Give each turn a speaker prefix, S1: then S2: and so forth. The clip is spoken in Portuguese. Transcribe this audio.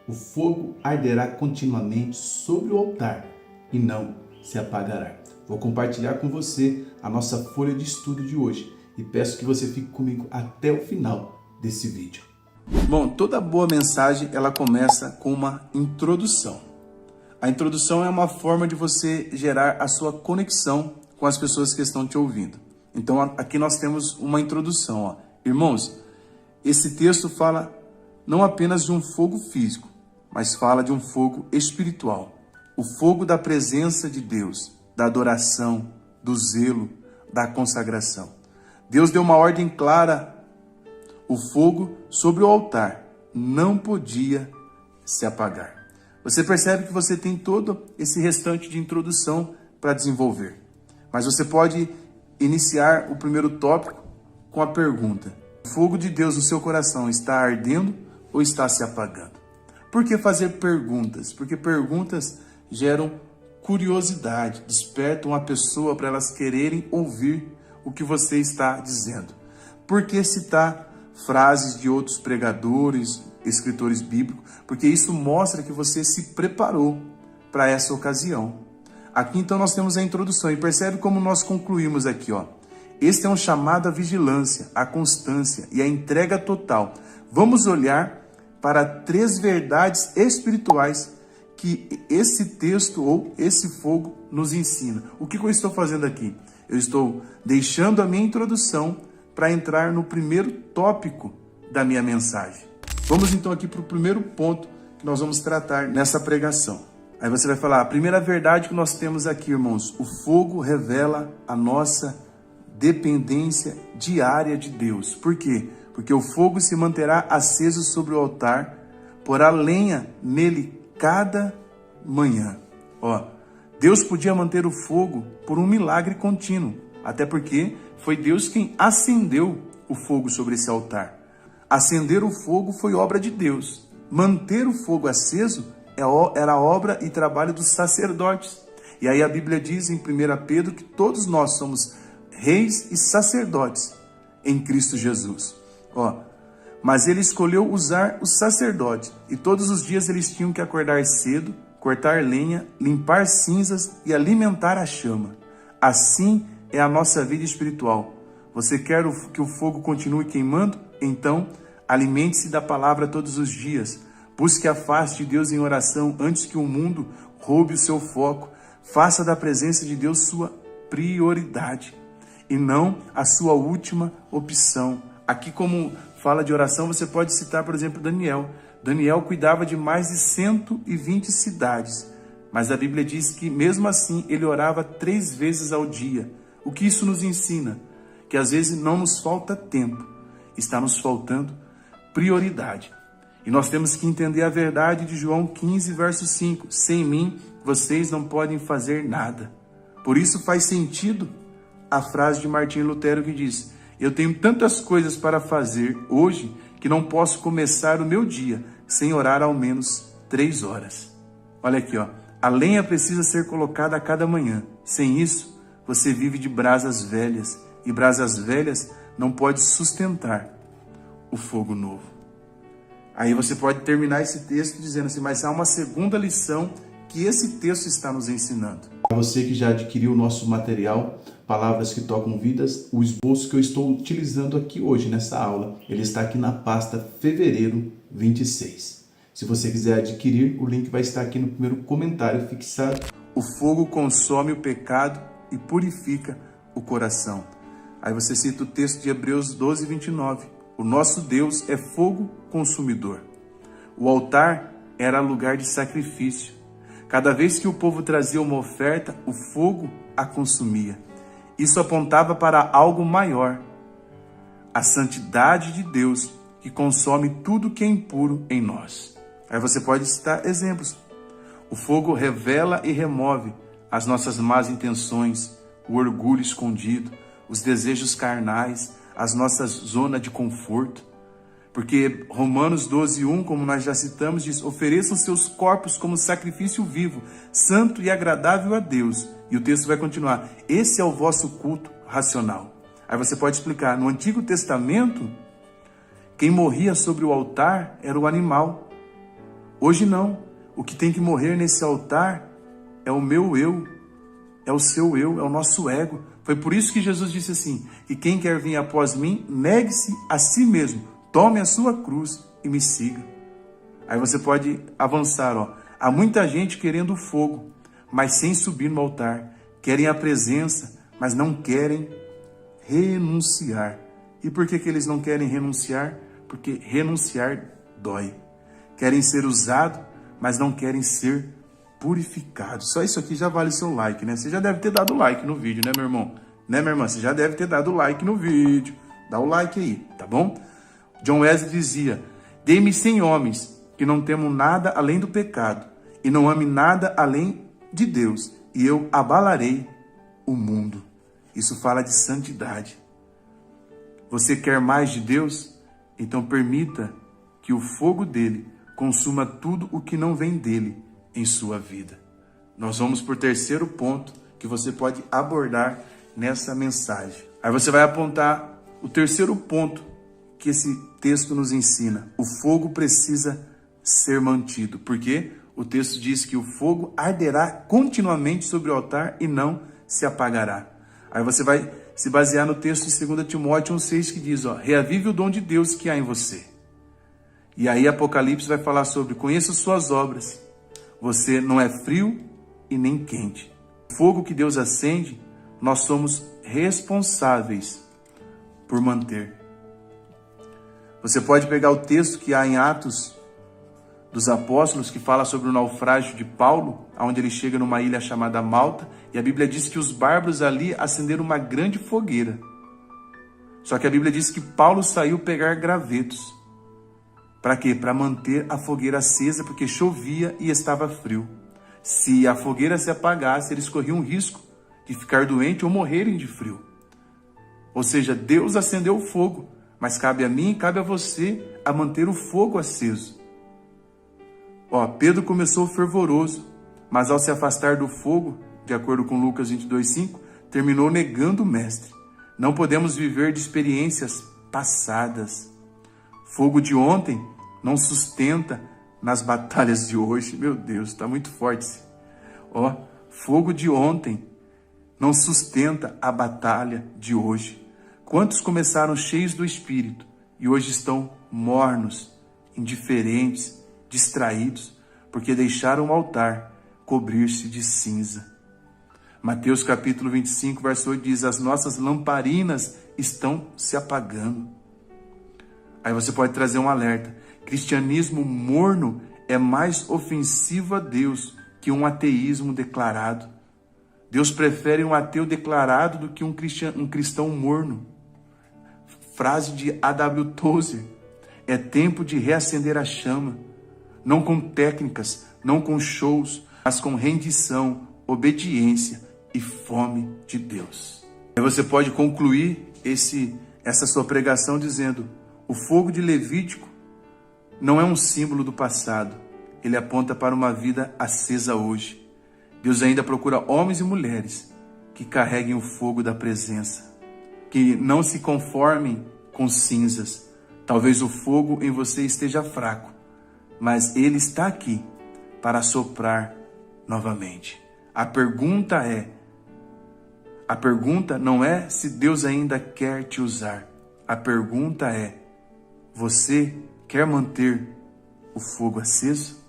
S1: O fogo arderá continuamente sobre o altar e não se apagará. Vou compartilhar com você a nossa folha de estudo de hoje e peço que você fique comigo até o final desse vídeo. Bom, toda boa mensagem ela começa com uma introdução. A introdução é uma forma de você gerar a sua conexão com as pessoas que estão te ouvindo. Então aqui nós temos uma introdução. Irmãos, esse texto fala não apenas de um fogo físico, mas fala de um fogo espiritual. O fogo da presença de Deus, da adoração, do zelo, da consagração. Deus deu uma ordem clara. O fogo sobre o altar não podia se apagar. Você percebe que você tem todo esse restante de introdução para desenvolver. Mas você pode iniciar o primeiro tópico com a pergunta: o fogo de Deus no seu coração está ardendo ou está se apagando? Por que fazer perguntas? Porque perguntas geram curiosidade, despertam a pessoa para elas quererem ouvir o que você está dizendo. Por que citar frases de outros pregadores, escritores bíblicos? Porque isso mostra que você se preparou para essa ocasião. Aqui então nós temos a introdução e percebe como nós concluímos aqui, ó. Este é um chamado à vigilância, à constância e à entrega total. Vamos olhar para 3 verdades espirituais que esse texto ou esse fogo nos ensina. O que eu estou fazendo aqui? Eu estou deixando a minha introdução para entrar no primeiro tópico da minha mensagem. Vamos então aqui para o primeiro ponto que nós vamos tratar nessa pregação. Aí você vai falar, a primeira verdade que nós temos aqui, irmãos, o fogo revela a nossa dependência diária de Deus. Por quê? Porque o fogo se manterá aceso sobre o altar, porá lenha nele cada manhã. Ó, Deus podia manter o fogo por um milagre contínuo, até porque foi Deus quem acendeu o fogo sobre esse altar. Acender o fogo foi obra de Deus. Manter o fogo aceso era obra e trabalho dos sacerdotes. E aí a Bíblia diz em 1 Pedro que todos nós somos reis e sacerdotes em Cristo Jesus. Ó, mas ele escolheu usar os sacerdotes e todos os dias eles tinham que acordar cedo, cortar lenha, limpar cinzas e alimentar a chama. Assim é a nossa vida espiritual. Você quer que o fogo continue queimando? Então, alimente-se da palavra todos os dias. Busque a face de Deus em oração antes que o mundo roube o seu foco. Faça da presença de Deus sua prioridade e não a sua última opção. Aqui, como fala de oração, você pode citar, por exemplo, Daniel. Daniel cuidava de mais de 120 cidades, mas a Bíblia diz que, mesmo assim, ele orava 3 vezes ao dia. O que isso nos ensina? Que às vezes não nos falta tempo, está nos faltando prioridade. E nós temos que entender a verdade de João 15, verso 5. Sem mim, vocês não podem fazer nada. Por isso faz sentido a frase de Martinho Lutero que diz: eu tenho tantas coisas para fazer hoje que não posso começar o meu dia sem orar ao menos 3 horas. Olha aqui, ó. A lenha precisa ser colocada a cada manhã. Sem isso, você vive de brasas velhas. E brasas velhas não pode sustentar o fogo novo. Aí você pode terminar esse texto dizendo assim, mas há uma segunda lição que esse texto está nos ensinando. Para você que já adquiriu o nosso material, Palavras que Tocam Vidas, o esboço que eu estou utilizando aqui hoje nessa aula, ele está aqui na pasta Fevereiro 26. Se você quiser adquirir, o link vai estar aqui no primeiro comentário fixado. O fogo consome o pecado e purifica o coração. Aí você cita o texto de Hebreus 12, 29. O nosso Deus é fogo consumidor. O altar era lugar de sacrifício. Cada vez que o povo trazia uma oferta, o fogo a consumia. Isso apontava para algo maior, a santidade de Deus, que consome tudo que é impuro em nós. Aí você pode citar exemplos. O fogo revela e remove as nossas más intenções, o orgulho escondido, os desejos carnais, as nossas zonas de conforto. Porque Romanos 12, 1, como nós já citamos, diz: ofereçam seus corpos como sacrifício vivo, santo e agradável a Deus. E o texto vai continuar: esse é o vosso culto racional. Aí você pode explicar, no Antigo Testamento, quem morria sobre o altar era o animal. Hoje não. O que tem que morrer nesse altar é o meu eu, é o seu eu, é o nosso ego. Foi por isso que Jesus disse assim: e quem quer vir após mim, negue-se a si mesmo, tome a sua cruz e me siga. Aí você pode avançar, ó. Há muita gente querendo fogo, mas sem subir no altar. Querem a presença, mas não querem renunciar. E por que eles não querem renunciar? Porque renunciar dói. Querem ser usados, mas não querem ser purificados. Só isso aqui já vale seu like, né? Você já deve ter dado like no vídeo, né, meu irmão? Né, minha irmã? Você já deve ter dado like no vídeo. Dá o like aí, tá bom? John Wesley dizia: dê-me 100 homens que não temam nada além do pecado e não ame nada além de Deus, e eu abalarei o mundo. Isso fala de santidade. Você quer mais de Deus? Então permita que o fogo dele consuma tudo o que não vem dele em sua vida. Nós vamos por terceiro ponto que você pode abordar nessa mensagem. Aí você vai apontar o terceiro ponto que esse texto nos ensina. O fogo precisa ser mantido. Por quê? O texto diz que o fogo arderá continuamente sobre o altar e não se apagará. Aí você vai se basear no texto de 2 Timóteo 1,6 que diz, ó, reavive o dom de Deus que há em você. E aí Apocalipse vai falar sobre, conheça suas obras. Você não é frio e nem quente. O fogo que Deus acende, nós somos responsáveis por manter. Você pode pegar o texto que há em Atos dos Apóstolos, que fala sobre o naufrágio de Paulo, onde ele chega numa ilha chamada Malta, e a Bíblia diz que os bárbaros ali acenderam uma grande fogueira. Só que a Bíblia diz que Paulo saiu pegar gravetos. Para quê? Para manter a fogueira acesa, porque chovia e estava frio. Se a fogueira se apagasse, eles corriam o risco de ficar doente ou morrerem de frio. Ou seja, Deus acendeu o fogo, mas cabe a mim e cabe a você a manter o fogo aceso. Ó, Pedro começou fervoroso, mas ao se afastar do fogo, de acordo com Lucas 22:5, terminou negando o mestre. Não podemos viver de experiências passadas. Fogo de ontem não sustenta nas batalhas de hoje. Meu Deus, está muito forte. Ó, fogo de ontem não sustenta a batalha de hoje. Quantos começaram cheios do Espírito e hoje estão mornos, indiferentes, distraídos, porque deixaram o altar cobrir-se de cinza. Mateus capítulo 25, verso 8 diz, as nossas lamparinas estão se apagando. Aí você pode trazer um alerta. Cristianismo morno é mais ofensivo a Deus que um ateísmo declarado. Deus prefere um ateu declarado do que um cristão morno. Frase de A.W. Tozer. É tempo de reacender a chama. Não com técnicas, não com shows, mas com rendição, obediência e fome de Deus. Aí você pode concluir essa sua pregação dizendo, o fogo de Levítico não é um símbolo do passado, ele aponta para uma vida acesa hoje. Deus ainda procura homens e mulheres que carreguem o fogo da presença, que não se conformem com cinzas. Talvez o fogo em você esteja fraco, mas ele está aqui para soprar novamente. A pergunta não é se Deus ainda quer te usar. A pergunta é, você quer manter o fogo aceso?